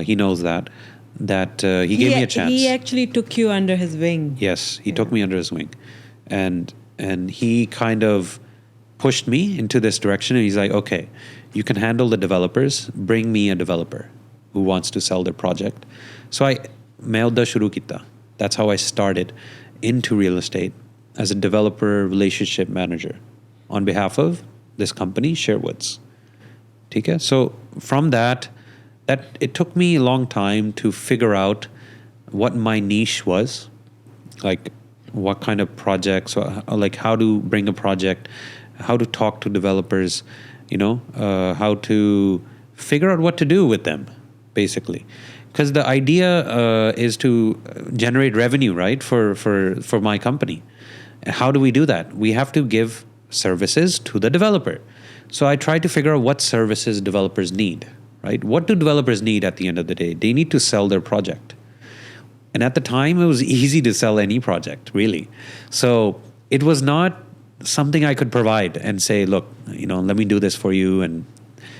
[SPEAKER 2] He knows that he gave me a chance.
[SPEAKER 1] He actually took you under his wing.
[SPEAKER 2] Yes, he took me under his wing. And he kind of pushed me into this direction. And he's like, okay, you can handle the developers. Bring me a developer who wants to sell their project. So main udda shuru kita. That's how I started into real estate as a developer relationship manager on behalf of this company, Sherwoods. Okay? So from that it took me a long time to figure out what my niche was, like what kind of projects, like how to bring a project, how to talk to developers, how to figure out what to do with them, basically. Because the idea is to generate revenue, right, for my company. How do we do that? We have to give services to the developer. So I tried to figure out what services developers need, right? What do developers need at the end of the day? They need to sell their project. And at the time, it was easy to sell any project, really. So it was not something I could provide and say, look, let me do this for you. And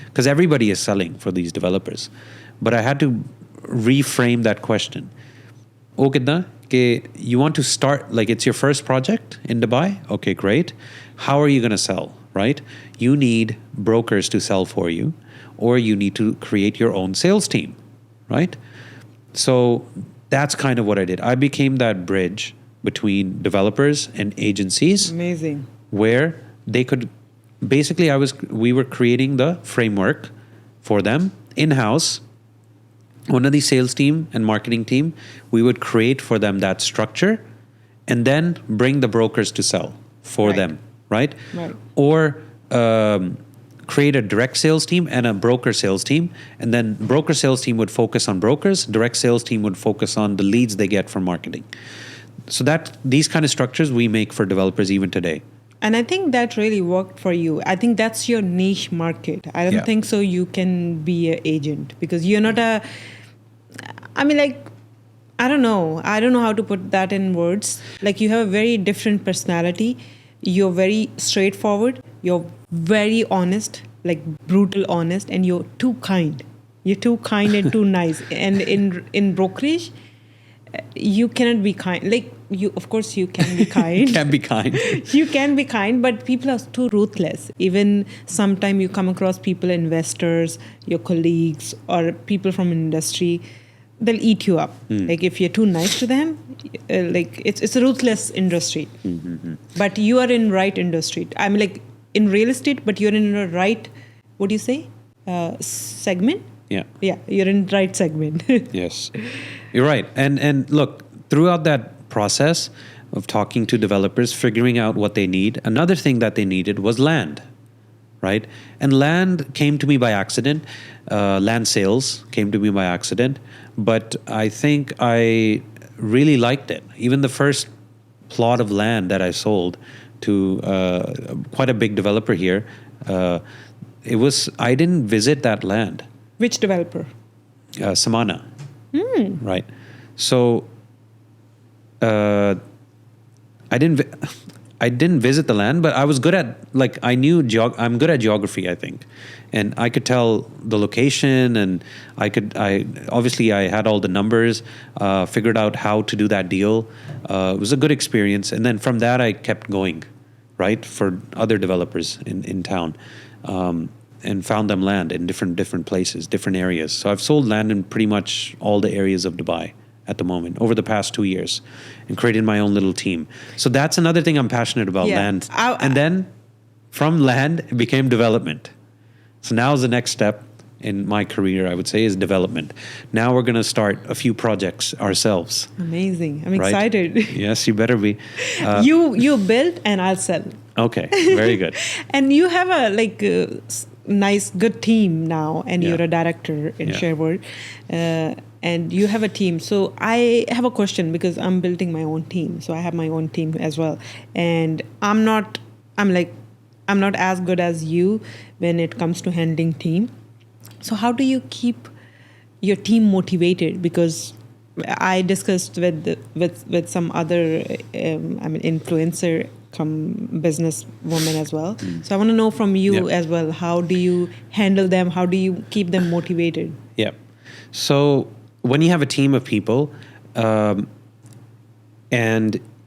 [SPEAKER 2] because everybody is selling for these developers. But I had to reframe that question. You want to start, like it's your first project in Dubai? Okay, great. How are you going to sell, right? You need brokers to sell for you, or you need to create your own sales team, right? So that's kind of what I did. I became that bridge between developers and agencies.
[SPEAKER 1] Amazing.
[SPEAKER 2] Where they could, basically we were creating the framework for them in-house. One of the sales team and marketing team, we would create for them that structure and then bring the brokers to sell for them, right? Or create a direct sales team and a broker sales team. And then broker sales team would focus on brokers. Direct sales team would focus on the leads they get from marketing. So that these kind of structures we make for developers even today.
[SPEAKER 1] And I think that really worked for you. I think that's your niche market. I don't
[SPEAKER 2] Yeah.
[SPEAKER 1] think so you can be an agent because you're not a, I mean, like, I don't know. I don't know how to put that in words. Like, you have a very different personality. You're very straightforward. You're very honest, like brutal honest, and you're too kind. You're too kind and too nice. And in brokerage, you cannot be kind. Like, you, of course, you can be kind.
[SPEAKER 2] Can be kind.
[SPEAKER 1] You can be kind, but people are too ruthless. Even sometimes you come across people, investors, your colleagues, or people from industry, they'll eat you up. Like, if you're too nice to them, like, it's a ruthless industry. But you are in right industry. I mean, like, in real estate, but you're in the right, what do you say, segment?
[SPEAKER 2] Yeah.
[SPEAKER 1] Yeah, you're in right segment.
[SPEAKER 2] Yes, you're right. And look, throughout that process of talking to developers, figuring out what they need, another thing that they needed was land, right? And land came to me by accident. Land sales came to me by accident. But I think I really liked it. Even the first plot of land that I sold to quite a big developer here, I didn't visit that land.
[SPEAKER 1] Which developer?
[SPEAKER 2] Samana. Right. So I didn't visit the land, but I was good at, like, I'm good at geography, I think, and I could tell the location, and I had all the numbers, figured out how to do that deal. It was a good experience, and then from that I kept going, right, for other developers in town. And found them land in different places, different areas. So I've sold land in pretty much all the areas of Dubai at the moment over the past 2 years, and created my own little team. So that's another thing I'm passionate about, land. And then from land, it became development. So now the next step in my career, I would say, is development. Now we're going to start a few projects ourselves.
[SPEAKER 1] Amazing. I'm
[SPEAKER 2] right?
[SPEAKER 1] excited.
[SPEAKER 2] Yes, you better be.
[SPEAKER 1] You build and I'll sell.
[SPEAKER 2] Okay, very good.
[SPEAKER 1] And you have a nice, good team now, and you're a director in Sherwood, and you have a team. So I have a question, because I'm building my own team. So I have my own team as well, and I'm not as good as you when it comes to handling team. So how do you keep your team motivated? Because I discussed with some other influencer come business woman as well. So I want to know from you as well, how do you handle them? How do you keep them motivated?
[SPEAKER 2] Yeah. So when you have a team of people, and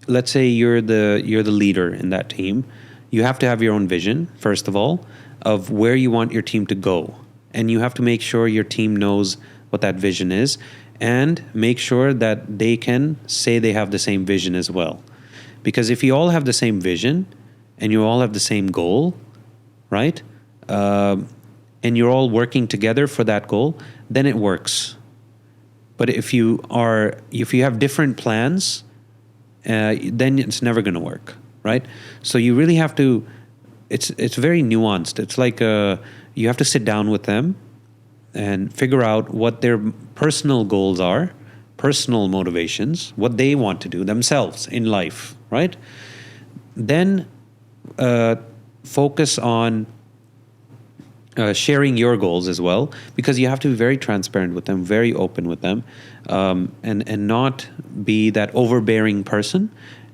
[SPEAKER 2] let's say you're the leader in that team, you have to have your own vision, first of all, of where you want your team to go. And you have to make sure your team knows what that vision is, and make sure that they can say they have the same vision as well. Because if you all have the same vision and you all have the same goal, right? And you're all working together for that goal, then it works. But if you have different plans, then it's never going to work, right? So you really have to. It's very nuanced. It's like you have to sit down with them and figure out what their personal goals are, personal motivations, what they want to do themselves in life, right? Then focus on sharing your goals as well, because you have to be very transparent with them, very open with them, and not be that overbearing person,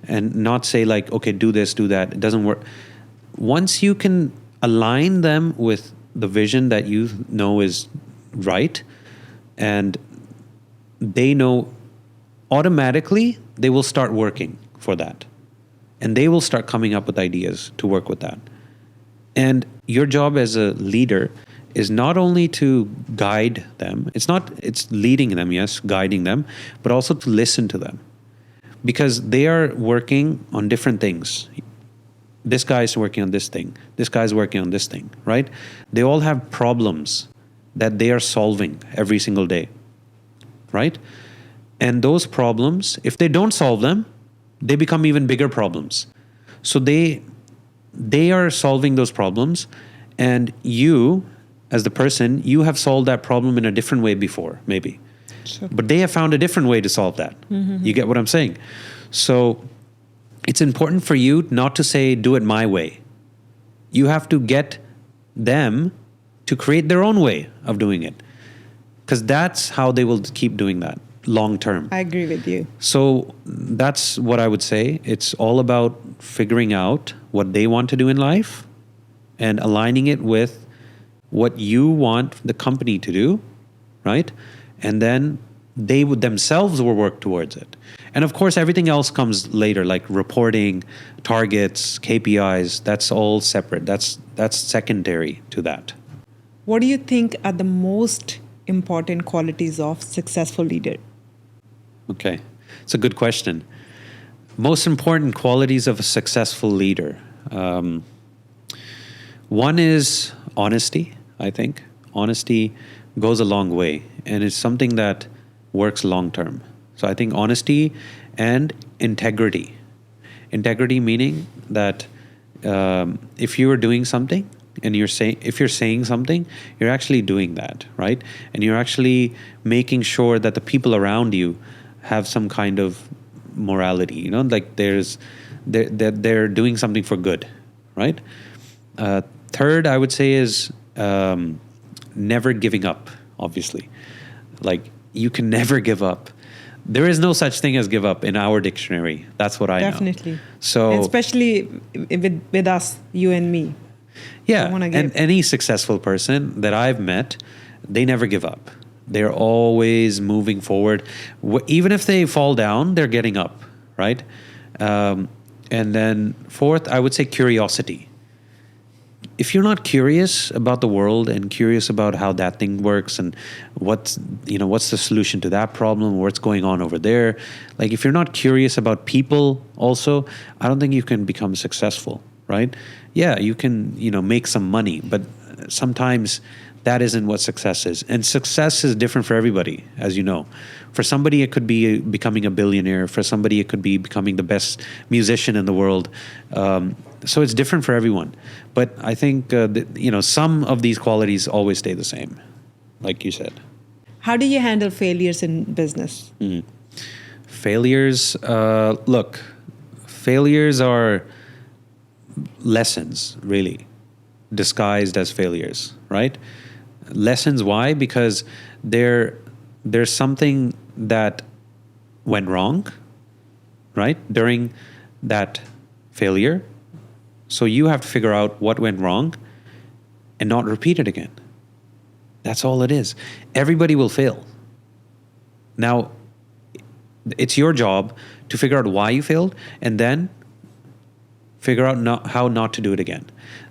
[SPEAKER 2] and not say like, okay, do this, do that. It doesn't work. Once you can align them with the vision that you know is right, and they know, automatically they will start working for that, and they will start coming up with ideas to work with that. And your job as a leader is not only to guide them, it's leading them, yes, guiding them, but also to listen to them, because they are working on different things. This guy is working on this thing. This guy is working on this thing, right? They all have problems that they are solving every single day, right? And those problems, if they don't solve them, they become even bigger problems. So they are solving those problems, and you, as the person, you have solved that problem in a different way before, maybe. Sure. But they have found a different way to solve that. Mm-hmm. You get what I'm saying? So it's important for you not to say, do it my way. You have to get them to create their own way of doing it, because that's how they will keep doing that long term.
[SPEAKER 1] I agree with you.
[SPEAKER 2] So that's what I would say. It's all about figuring out what they want to do in life and aligning it with what you want the company to do, right? And then they would themselves will work towards it. And of course, everything else comes later, like reporting, targets, KPIs. That's all separate. That's secondary to that.
[SPEAKER 1] What do you think are the most important qualities of successful leader?
[SPEAKER 2] Okay, it's a good question. Most important qualities of a successful leader. One is honesty, I think. Honesty goes a long way, and it's something that works long term. So I think honesty and integrity. Integrity meaning that if you are doing something and if you're saying something, you're actually doing that, right? And you're actually making sure that the people around you have some kind of morality, like they're doing something for good, right? Third, I would say is never giving up, obviously. Like, you can never give up. There is no such thing as give up in our dictionary. That's what I know.
[SPEAKER 1] Definitely.
[SPEAKER 2] So,
[SPEAKER 1] and especially with us, you and me.
[SPEAKER 2] yeah, and any successful person that I've met, they never give up. They're always moving forward. Even if they fall down, they're getting up, right? And then fourth, I would say curiosity. If you're not curious about the world and curious about how that thing works and what's the solution to that problem, what's going on over there, like if you're not curious about people also, I don't think you can become successful, right? Yeah, you can, make some money, but sometimes that isn't what success is. And success is different for everybody, as you know. For somebody, it could be becoming a billionaire. For somebody, it could be becoming the best musician in the world. So it's different for everyone. But I think, some of these qualities always stay the same, like you said.
[SPEAKER 1] How do you handle failures in business?
[SPEAKER 2] Failures, look, failures are lessons, really, disguised as failures, right? Lessons, why? Because there's something that went wrong, right, during that failure. So you have to figure out what went wrong and not repeat it again. That's all it is. Everybody will fail. Now, it's your job to figure out why you failed and then figure out how not to do it again.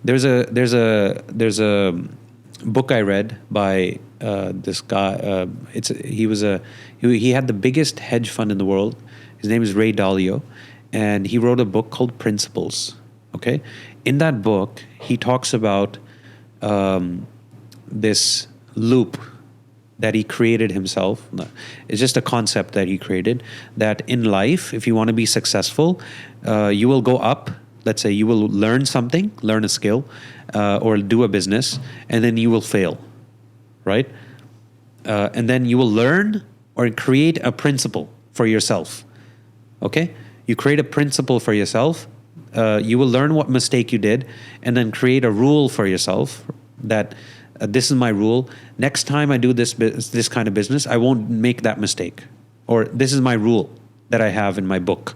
[SPEAKER 2] There's a book I read by this guy. He had the biggest hedge fund in the world. His name is Ray Dalio, and he wrote a book called Principles. Okay, in that book, he talks about this loop that he created himself. It's just a concept that he created, that in life, if you want to be successful, you will go up. Let's say you will learn something, learn a skill, or do a business, and then you will fail, right? And then you will learn or create a principle for yourself, okay? You create a principle for yourself. You will learn what mistake you did, and then create a rule for yourself that this is my rule. Next time I do this kind of business, I won't make that mistake. Or this is my rule that I have in my book.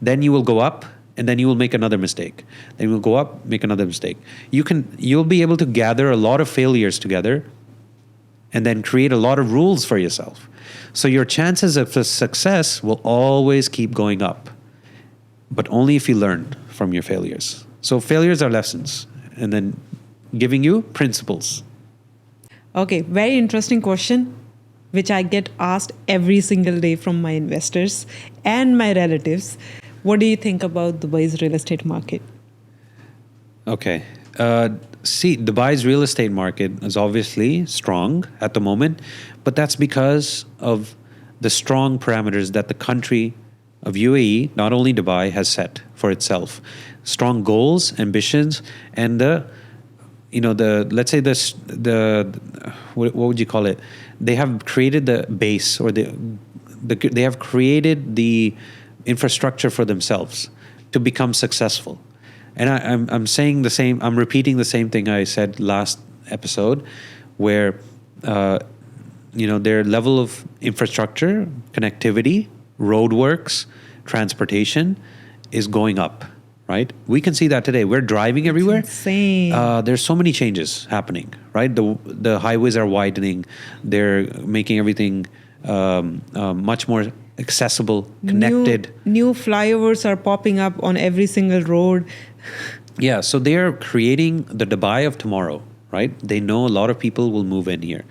[SPEAKER 2] Then you will go up, and then you will make another mistake. Then you will go up, make another mistake. You'll be able to gather a lot of failures together and then create a lot of rules for yourself. So your chances of success will always keep going up, but only if you learn from your failures. So failures are lessons, and then giving you principles.
[SPEAKER 1] Okay, very interesting question, which I get asked every single day from my investors and my relatives. What do you think about Dubai's real estate market?
[SPEAKER 2] Okay. Dubai's real estate market is obviously strong at the moment, but that's because of the strong parameters that the country of UAE, not only Dubai, has set for itself. Strong goals, ambitions, and what would you call it? They have created the base, or they have created the infrastructure for themselves to become successful. And I'm saying the same. I'm repeating the same thing I said last episode, where their level of infrastructure, connectivity, roadworks, transportation is going up. Right? We can see that today. We're driving everywhere.
[SPEAKER 1] Insane.
[SPEAKER 2] There's so many changes happening. Right? The highways are widening. They're making everything much more accessible, connected.
[SPEAKER 1] New flyovers are popping up on every single road.
[SPEAKER 2] Yeah, so they're creating the Dubai of tomorrow, right? They know a lot of people will move in here.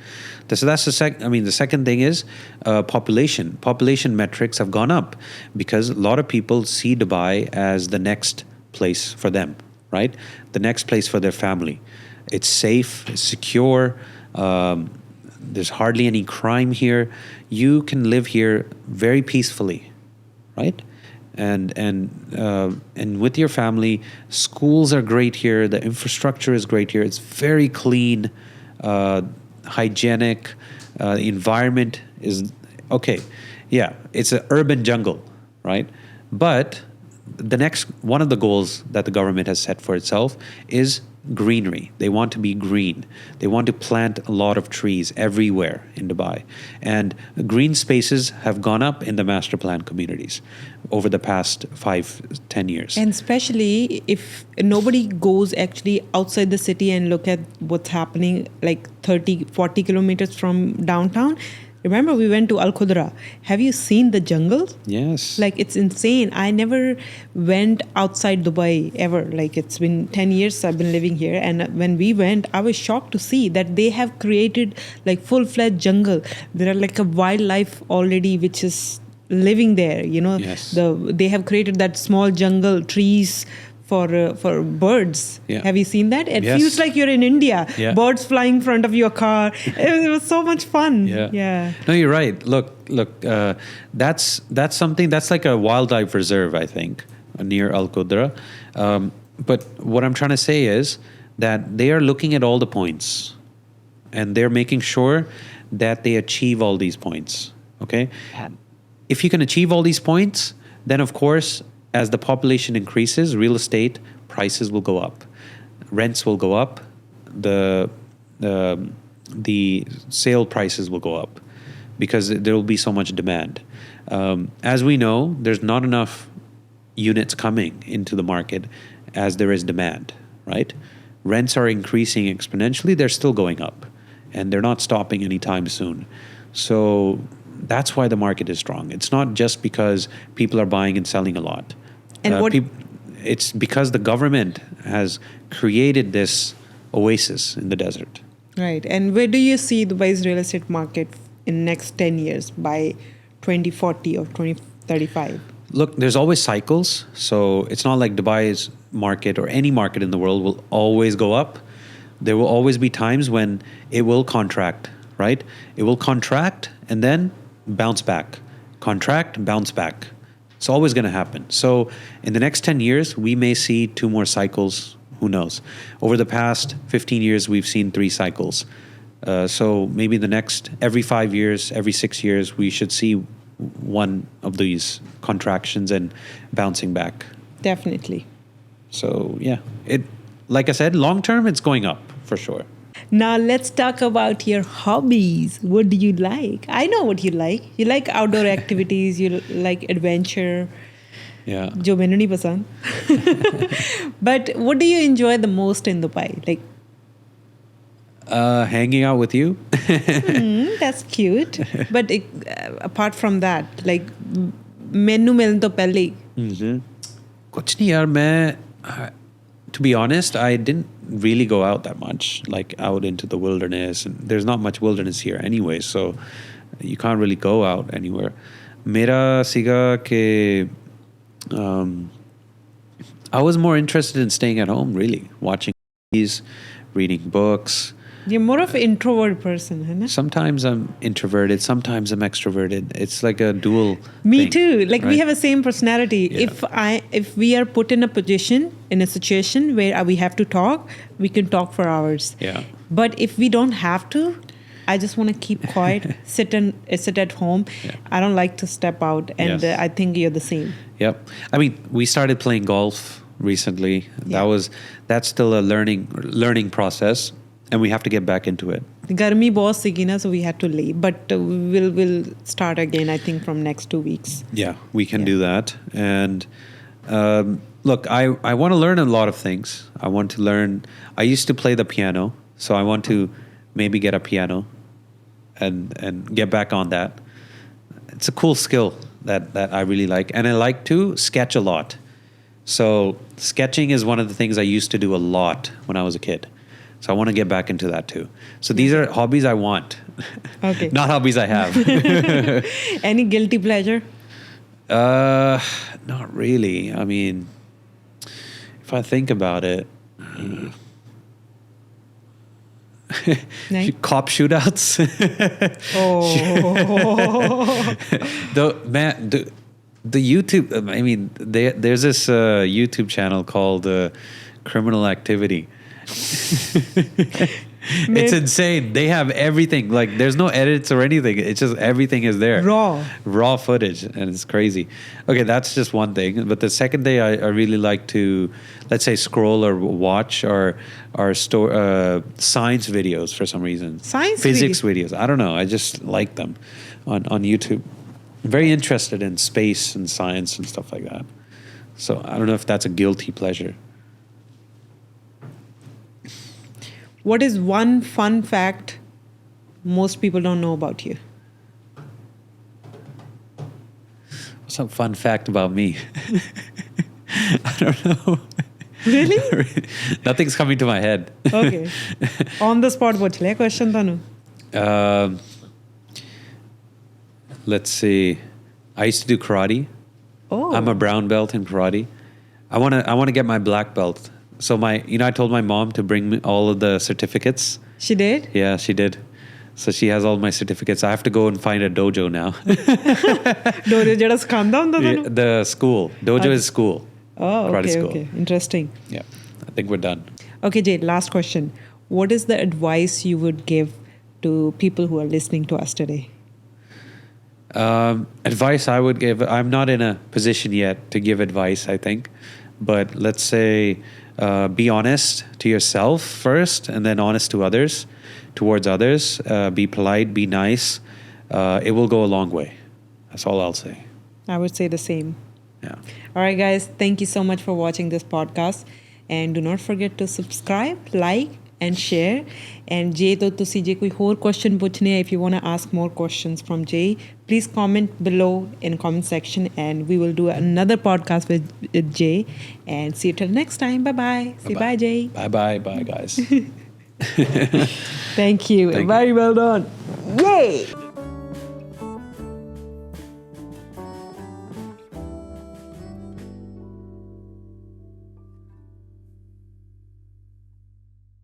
[SPEAKER 2] So that's the second thing is population. Population metrics have gone up because a lot of people see Dubai as the next place for them, right? The next place for their family. It's safe, it's secure. There's hardly any crime here. You can live here very peacefully, right? And with your family. Schools are great here. The infrastructure is great here. It's very clean, hygienic. The environment is okay. Yeah, it's an urban jungle, right? But one of the goals that the government has set for itself is greenery. They want to be green. They want to plant a lot of trees everywhere in Dubai. And green spaces have gone up in the master plan communities over the past 5-10 years.
[SPEAKER 1] And especially if nobody goes actually outside the city and look at what's happening like 30-40 kilometers from downtown. Remember, we went to Al Khudra. Have you seen the jungle?
[SPEAKER 2] Yes.
[SPEAKER 1] Like, it's insane. I never went outside Dubai ever. Like, it's been 10 years I've been living here. And when we went, I was shocked to see that they have created like full-fledged jungle. There are like a wildlife already which is living there.
[SPEAKER 2] Yes.
[SPEAKER 1] They have created that small jungle, trees for birds.
[SPEAKER 2] Yeah.
[SPEAKER 1] Have you seen that? It
[SPEAKER 2] Yes.
[SPEAKER 1] feels like you're in India.
[SPEAKER 2] Yeah.
[SPEAKER 1] Birds flying in front of your car. It was so much fun. Yeah.
[SPEAKER 2] No, you're right. Look. That's something. That's like a wildlife reserve, I think, near Al Qudra. But what I'm trying to say is that they are looking at all the points, and they're making sure that they achieve all these points. Okay. If you can achieve all these points, then of course, as the population increases, real estate prices will go up, rents will go up, the sale prices will go up because there will be so much demand. As we know, there's not enough units coming into the market as there is demand, right? Rents are increasing exponentially. They're still going up, and they're not stopping anytime soon. So that's why the market is strong. It's not just because people are buying and selling a lot.
[SPEAKER 1] And
[SPEAKER 2] it's because the government has created this oasis in the desert.
[SPEAKER 1] Right. And where do you see Dubai's real estate market in next 10 years by 2040 or 2035?
[SPEAKER 2] Look, there's always cycles. So it's not like Dubai's market or any market in the world will always go up. There will always be times when it will contract, right? It will contract and then bounce back. Contract, bounce back. It's always going to happen. So in the next 10 years, we may see 2 more cycles. Who knows? Over the past 15 years, we've seen 3 cycles. So maybe every 5 years, every 6 years, we should see one of these contractions and bouncing back.
[SPEAKER 1] Definitely.
[SPEAKER 2] So yeah, like I said, long term, it's going up for sure.
[SPEAKER 1] Now let's talk about your hobbies. What do you like? I know what you like. You like outdoor activities. You like adventure.
[SPEAKER 2] Yeah.
[SPEAKER 1] Jo mainu nahi pasand. But what do you enjoy the most in Dubai? Like,
[SPEAKER 2] hanging out with you.
[SPEAKER 1] that's cute. But apart from that, like, menu milne to pehle.
[SPEAKER 2] Kuch nahi yaar, to be honest, I didn't really go out that much, like out into the wilderness. And there's not much wilderness here anyway, so you can't really go out anywhere. Mera siga ke I was more interested in staying at home, really, watching movies, reading books.
[SPEAKER 1] You're more of an introvert person, hai na?
[SPEAKER 2] Sometimes I'm introverted, sometimes I'm extroverted. It's like a dual
[SPEAKER 1] Me
[SPEAKER 2] thing,
[SPEAKER 1] too. Like,
[SPEAKER 2] right?
[SPEAKER 1] we have the same personality.
[SPEAKER 2] Yeah.
[SPEAKER 1] If we are put in a situation where we have to talk, we can talk for hours.
[SPEAKER 2] Yeah.
[SPEAKER 1] But if we don't have to, I just want to keep quiet, sit at home.
[SPEAKER 2] Yeah.
[SPEAKER 1] I don't like to step out, and
[SPEAKER 2] Yes.
[SPEAKER 1] I think you're the same.
[SPEAKER 2] Yep. I mean, we started playing golf recently.
[SPEAKER 1] Yeah.
[SPEAKER 2] That's still a learning process, and we have to get back into it.
[SPEAKER 1] Garmi bahut sigi na, so we had to leave, but we'll start again. I think from next 2 weeks.
[SPEAKER 2] Yeah, we can
[SPEAKER 1] Yeah.
[SPEAKER 2] do that. And look, I want to learn a lot of things. I want to learn. I used to play the piano, so I want to maybe get a piano and get back on that. It's a cool skill that I really like, and I like to sketch a lot. So sketching is one of the things I used to do a lot when I was a kid. So I want to get back into that too. So these are hobbies I want.
[SPEAKER 1] Okay.
[SPEAKER 2] Not hobbies I have.
[SPEAKER 1] Any guilty pleasure?
[SPEAKER 2] Not really. I mean, if I think about it,
[SPEAKER 1] Nahin?
[SPEAKER 2] cop shootouts.
[SPEAKER 1] Oh.
[SPEAKER 2] The YouTube. I mean, there's this YouTube channel called Criminal Activity. It's insane. They have everything. Like, there's no edits or anything. It's just everything is there. Raw footage, and it's crazy. Okay, that's just one thing. But the second day, I really like to, let's say, scroll or watch or science videos for some reason. Physics videos. I don't know. I just like them on YouTube. I'm very interested in space and science and stuff like that. So I don't know if that's a guilty pleasure.
[SPEAKER 1] What is one fun fact most people don't know about you?
[SPEAKER 2] What's a fun fact about me? I don't know.
[SPEAKER 1] Really?
[SPEAKER 2] Nothing's coming to my head.
[SPEAKER 1] Okay. On the spot, puch le question tanu.
[SPEAKER 2] Let's see. I used to do karate.
[SPEAKER 1] Oh.
[SPEAKER 2] I'm a brown belt in karate. I want to get my black belt. So I told my mom to bring me all of the certificates.
[SPEAKER 1] She did?
[SPEAKER 2] Yeah, she did. So she has all my certificates. I have to go and find a dojo now.
[SPEAKER 1] Dojo jada sikhanda hunda tanu?
[SPEAKER 2] The school. Dojo is school.
[SPEAKER 1] Oh,
[SPEAKER 2] Karate
[SPEAKER 1] okay,
[SPEAKER 2] school.
[SPEAKER 1] okay. Interesting.
[SPEAKER 2] Yeah, I think we're done.
[SPEAKER 1] Okay, Jay, last question. What is the advice you would give to people who are listening to us today?
[SPEAKER 2] Advice I would give, I'm not in a position yet to give advice, I think. But let's say be honest to yourself first, and then honest to others, towards others. Be polite, be nice. It will go a long way. That's all I'll say.
[SPEAKER 1] I would say the same.
[SPEAKER 2] Yeah.
[SPEAKER 1] All right, guys. Thank you so much for watching this podcast. And do not forget to subscribe, like, and share. And Jay, to tusi je koi ਹੋਰ question puchne hai, if you want to ask more questions from Jay, please comment below in comment section, and we will do another podcast with Jay. And see you till next time. Bye-bye. Say bye, Jay.
[SPEAKER 2] Bye, guys.
[SPEAKER 1] Thank you. Very well done. Yay!